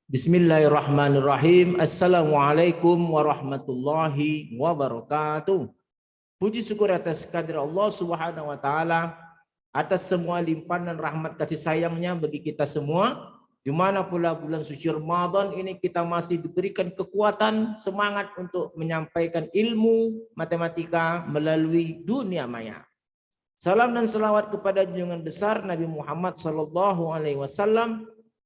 Bismillahirrahmanirrahim. Assalamualaikum warahmatullahi wabarakatuh. Puji syukur atas kehadirat Allah Subhanahu wa taala atas semua limpahan dan rahmat kasih sayangnya bagi kita semua. Di mana pula bulan suci Ramadan ini kita masih diberikan kekuatan, semangat untuk menyampaikan ilmu matematika melalui dunia maya. Salam dan selawat kepada junjungan besar Nabi Muhammad sallallahu alaihi wasallam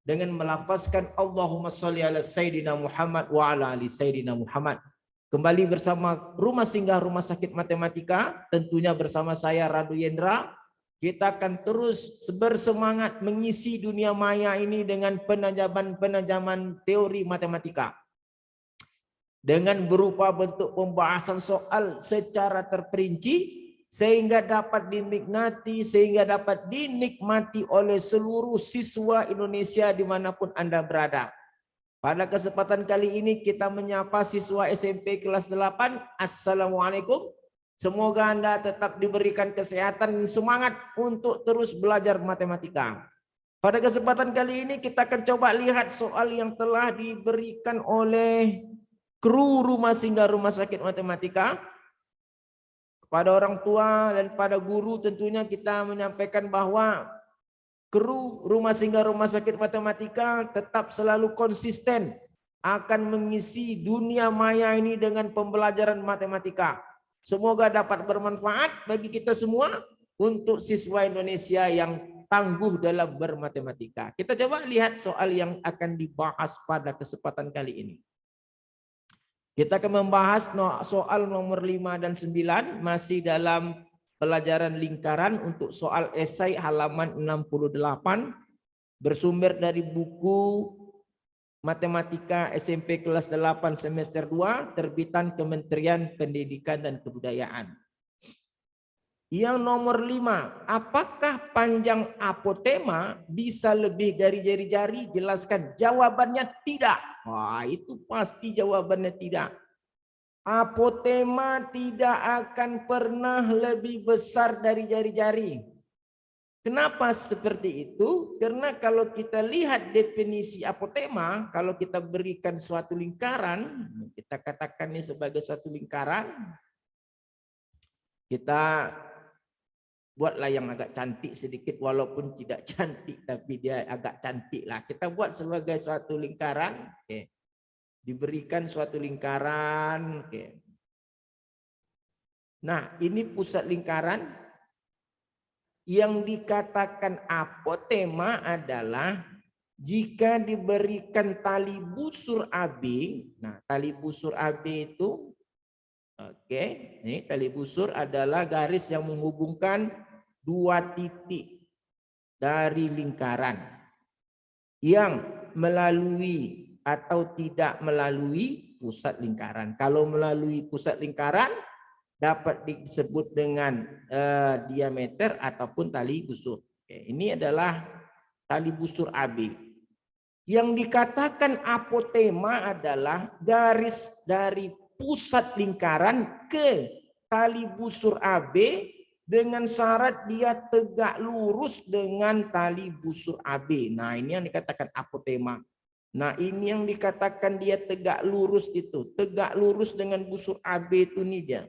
dengan melafazkan Allahumma sholli ala Sayyidina Muhammad wa ala ali Sayyidina Muhammad. Kembali bersama Rumah Singgah Rumah Sakit Matematika, tentunya bersama saya Radu Yendra. Kita akan terus bersemangat mengisi dunia maya ini dengan penajaman teori matematika. Dengan berupa bentuk pembahasan soal secara terperinci, sehingga dapat dinikmati oleh seluruh siswa Indonesia dimanapun Anda berada. Pada kesempatan kali ini kita menyapa siswa SMP kelas 8. Assalamualaikum. Semoga Anda tetap diberikan kesehatan dan semangat untuk terus belajar matematika. Pada kesempatan kali ini kita akan coba lihat soal yang telah diberikan oleh kru Rumah Singgah Rumah Sakit Matematika. Pada orang tua dan pada guru tentunya kita menyampaikan bahwa kru Rumah Singgah Rumah Sakit Matematika tetap selalu konsisten akan mengisi dunia maya ini dengan pembelajaran matematika. Semoga dapat bermanfaat bagi kita semua untuk siswa Indonesia yang tangguh dalam bermatematika. Kita coba lihat soal yang akan dibahas pada kesempatan kali ini. Kita akan membahas soal nomor 5 dan 9 masih dalam pelajaran lingkaran untuk soal esai halaman 68 bersumber dari buku Matematika SMP kelas 8 semester 2 terbitan Kementerian Pendidikan dan Kebudayaan. Yang nomor 5, apakah panjang apotema bisa lebih dari jari-jari? Jelaskan. Jawabannya tidak. Wah, itu pasti jawabannya tidak. Apotema tidak akan pernah lebih besar dari jari-jari. Kenapa seperti itu? Karena kalau kita lihat definisi apotema, kalau kita berikan suatu lingkaran, kita katakan ini sebagai suatu lingkaran, kita buatlah yang agak cantik sedikit, walaupun tidak cantik tapi dia agak cantik lah. Kita buat sebagai suatu lingkaran. Oke. Diberikan suatu lingkaran. Oke. Nah, ini pusat lingkaran. Yang dikatakan apotema adalah jika diberikan tali busur AB. Nah, tali busur AB itu, oke, ini tali busur adalah garis yang menghubungkan dua titik dari lingkaran yang melalui atau tidak melalui pusat lingkaran. Kalau melalui pusat lingkaran dapat disebut dengan diameter ataupun tali busur. Oke, ini adalah tali busur AB. Yang dikatakan apotema adalah garis dari pusat lingkaran ke tali busur AB dengan syarat dia tegak lurus dengan tali busur AB. Nah, ini yang dikatakan apotema. Nah, ini yang dikatakan dia tegak lurus itu. Tegak lurus dengan busur AB itu nih dia.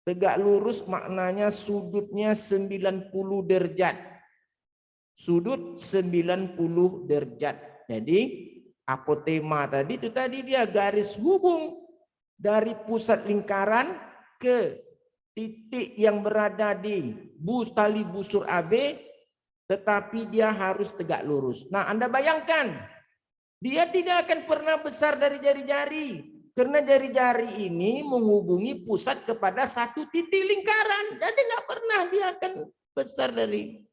Tegak lurus maknanya sudutnya 90 derajat. Sudut 90 derajat. Jadi apotema tadi itu dia garis hubung dari pusat lingkaran ke titik yang berada di tali busur AB, tetapi dia harus tegak lurus. Nah, Anda bayangkan, dia tidak akan pernah besar dari jari-jari. Karena jari-jari ini menghubungi pusat kepada satu titik lingkaran. Jadi nggak pernah dia akan besar dari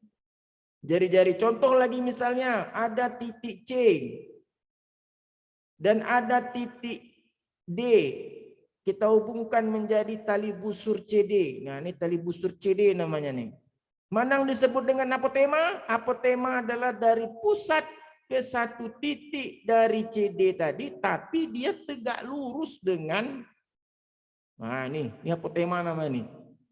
jari-jari. Contoh lagi misalnya ada titik C dan ada titik D. Kita hubungkan menjadi tali busur CD. Nah, ini tali busur CD namanya nih. Mana yang disebut dengan apotema? Apotema adalah dari pusat ke satu titik dari CD tadi, tapi dia tegak lurus dengan, nah ini apotema namanya nih.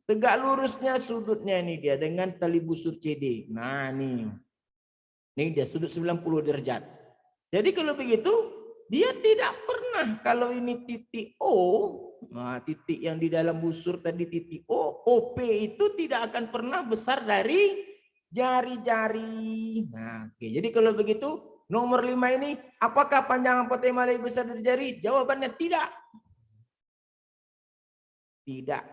Tegak lurusnya sudutnya ini dia dengan tali busur CD. Nah ini dia sudut 90 derajat. Jadi kalau begitu Dia tidak pernah, kalau ini titik O, nah titik yang di dalam busur tadi titik O, OP itu tidak akan pernah besar dari jari-jari. Nah, oke. Jadi kalau begitu, nomor 5 ini, apakah panjang apotema lebih besar dari jari? Jawabannya tidak. Tidak.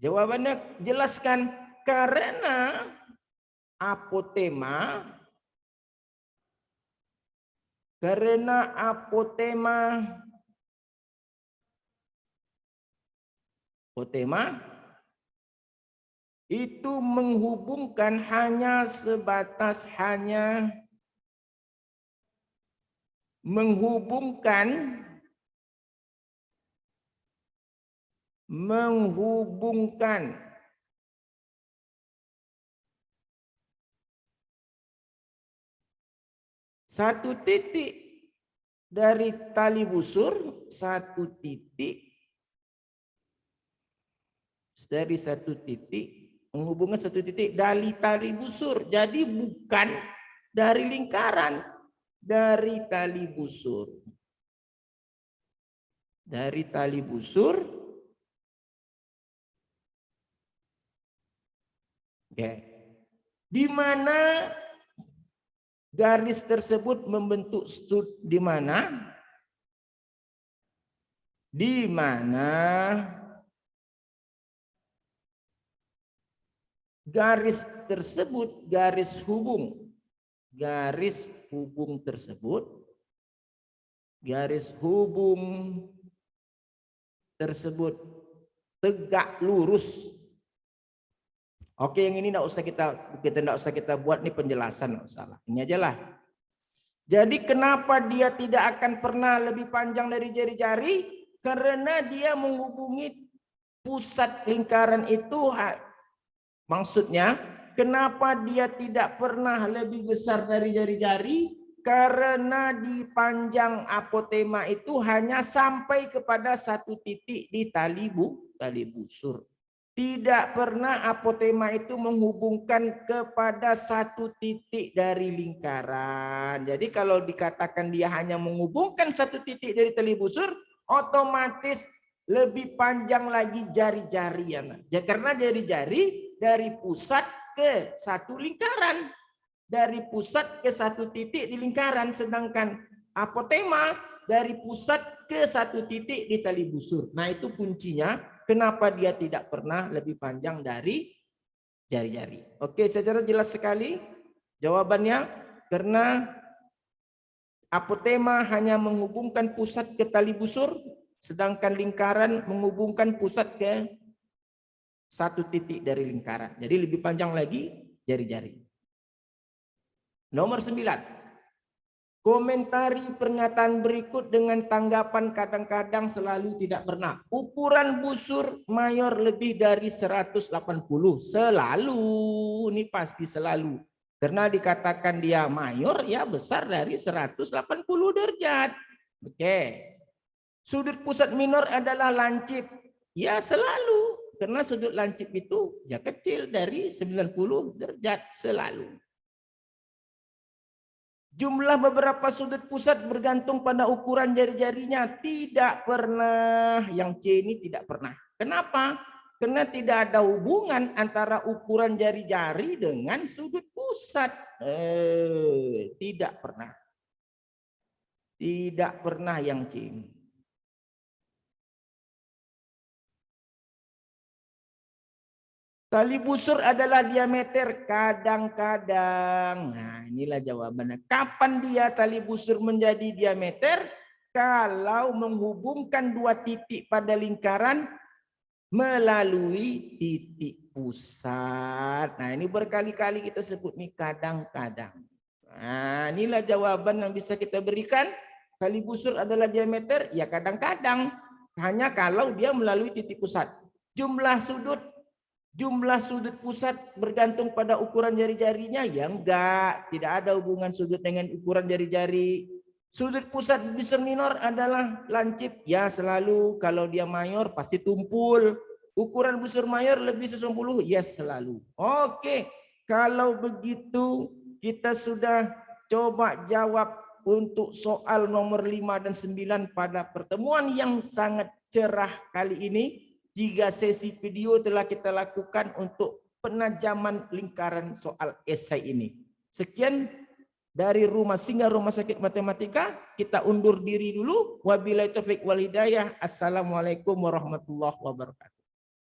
Jawabannya jelaskan, karena apotema itu menghubungkan hanya sebatas menghubungkan satu titik dari tali busur, satu titik menghubungkan satu titik dari tali busur. Jadi bukan dari lingkaran, dari tali busur. Dari tali busur. Oke. Di mana garis tersebut membentuk stud, di mana garis tersebut, garis hubung tersebut tegak lurus. Oke, yang ini enggak usah kita buat nih penjelasan, enggak usah. Ini aja lah. Jadi kenapa dia tidak akan pernah lebih panjang dari jari-jari? Karena dia menghubungi pusat lingkaran itu. Maksudnya, kenapa dia tidak pernah lebih besar dari jari-jari? Karena di panjang apotema itu hanya sampai kepada satu titik di tali busur. Tidak pernah apotema itu menghubungkan kepada satu titik dari lingkaran. Jadi kalau dikatakan dia hanya menghubungkan satu titik dari tali busur, otomatis lebih panjang lagi jari-jari. Ya, karena jari-jari dari pusat ke satu lingkaran. Dari pusat ke satu titik di lingkaran. Sedangkan apotema dari pusat ke satu titik di tali busur. Nah, itu kuncinya. Kenapa dia tidak pernah lebih panjang dari jari-jari? Oke, secara jelas sekali jawabannya, karena apotema hanya menghubungkan pusat ke tali busur, sedangkan lingkaran menghubungkan pusat ke satu titik dari lingkaran. Jadi lebih panjang lagi jari-jari. Nomor 9. Komentari pernyataan berikut dengan tanggapan kadang-kadang, selalu, tidak pernah. Ukuran busur mayor lebih dari 180. Selalu. Ini pasti selalu. Karena dikatakan dia mayor, ya besar dari 180 derajat. Oke. Sudut pusat minor adalah lancip. Ya selalu. Karena sudut lancip itu ya kecil dari 90 derajat selalu. Jumlah beberapa sudut pusat bergantung pada ukuran jari-jarinya. Tidak pernah. Yang C ini tidak pernah. Kenapa? Karena tidak ada hubungan antara ukuran jari-jari dengan sudut pusat. Tidak pernah. Tidak pernah yang C ini. Tali busur adalah diameter kadang-kadang. Nah, inilah jawabannya. Kapan dia tali busur menjadi diameter? Kalau menghubungkan dua titik pada lingkaran melalui titik pusat. Nah, ini berkali-kali kita sebut nih kadang-kadang. Nah, inilah jawaban yang bisa kita berikan. Tali busur adalah diameter, ya kadang-kadang. Hanya kalau dia melalui titik pusat. Jumlah sudut pusat bergantung pada ukuran jari-jarinya? Ya enggak, tidak ada hubungan sudut dengan ukuran jari-jari. Sudut pusat busur minor adalah lancip? Ya selalu. Kalau dia mayor pasti tumpul. Ukuran busur mayor lebih 90? Ya selalu. Oke, kalau begitu kita sudah coba jawab untuk soal nomor 5 dan 9 pada pertemuan yang sangat cerah kali ini. 3 sesi video telah kita lakukan untuk penajaman lingkaran soal esai ini. Sekian dari Rumah Singgah Rumah Sakit Matematika. Kita undur diri dulu. Wabillahi taufik wal hidayah. Assalamualaikum warahmatullahi wabarakatuh.